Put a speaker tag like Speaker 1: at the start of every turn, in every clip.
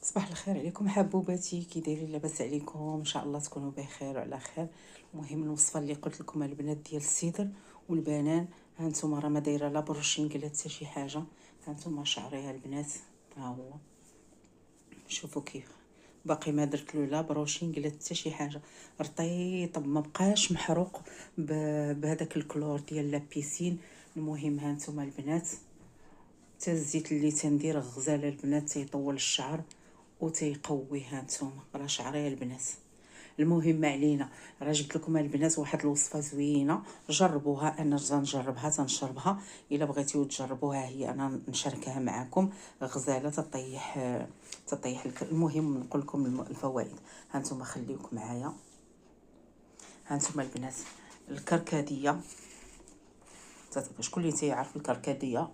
Speaker 1: صباح الخير عليكم حبوباتي، كي دايرين؟ لاباس عليكم؟ ان شاء الله تكونوا بخير وعلى خير. المهم الوصفه اللي قلت لكم البنات ديال السيدر والبنان، ها نتوما راه ما دايره لا بروشين قالت حتى شي حاجه. ها نتوما شعريها البنات، ها هو شوفوا كيف باقي ما درت له لا بروشين قالت حتى شي حاجه. رطيب ما بقاش محروق بهذاك الكلور ديال لابيسين. المهم ها نتوما البنات، حتى الزيت اللي تندير غزاله البنات تيطول الشعر وتيقويه. ها نتوما راه شعريه البنات. المهم ما علينا، راه جبت لكم البنات واحد الوصفه زوينه، جربوها. انا تنجربها تنشربها، الا بغيتيو تجربوها هي انا نشاركها معكم. غزاله تطيح المهم نقول لكم الفوائد. ها نتوما خليوكم معايا. ها نتوما البنات الكركديه، شكون اللي تيعرف الكركديه؟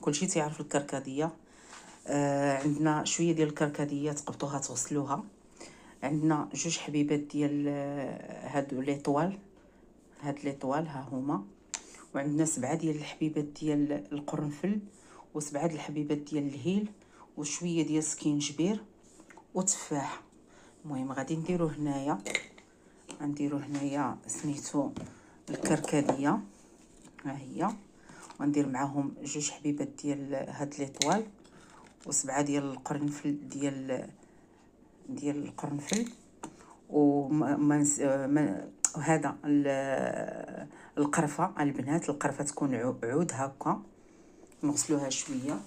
Speaker 1: كلشي تيعرف الكركديه. عندنا شويه ديال الكركديه تقبطوها تغسلوها. عندنا جوج حبيبات ديال هادو لي طوال، هاد لي طوال ها هما. وعندنا 7 ديال الحبيبات ديال القرنفل، و7 ديال الحبيبات ديال الهيل، وشويه ديال سكينجبير وتفاح. المهم غادي نديرو هنايا سميتو الكركديه، ها هي. وندير معاهم جوج حبيبات ديال هاد لي طوال، و7 ديال القرنفل ديال القرنفل. وهذا القرفه البنات، القرفه تكون عود هكا، نغسلوها شويه.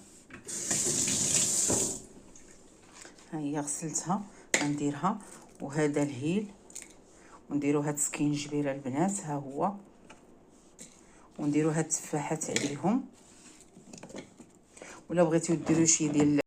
Speaker 1: ها هي غسلتها غنديرها. وهذا الهيل، ونديرو هاد السكينجبير البنات ها هو، ونديرو هاد التفاحات عليهم. ولا بغيتيو ديروا شي ديال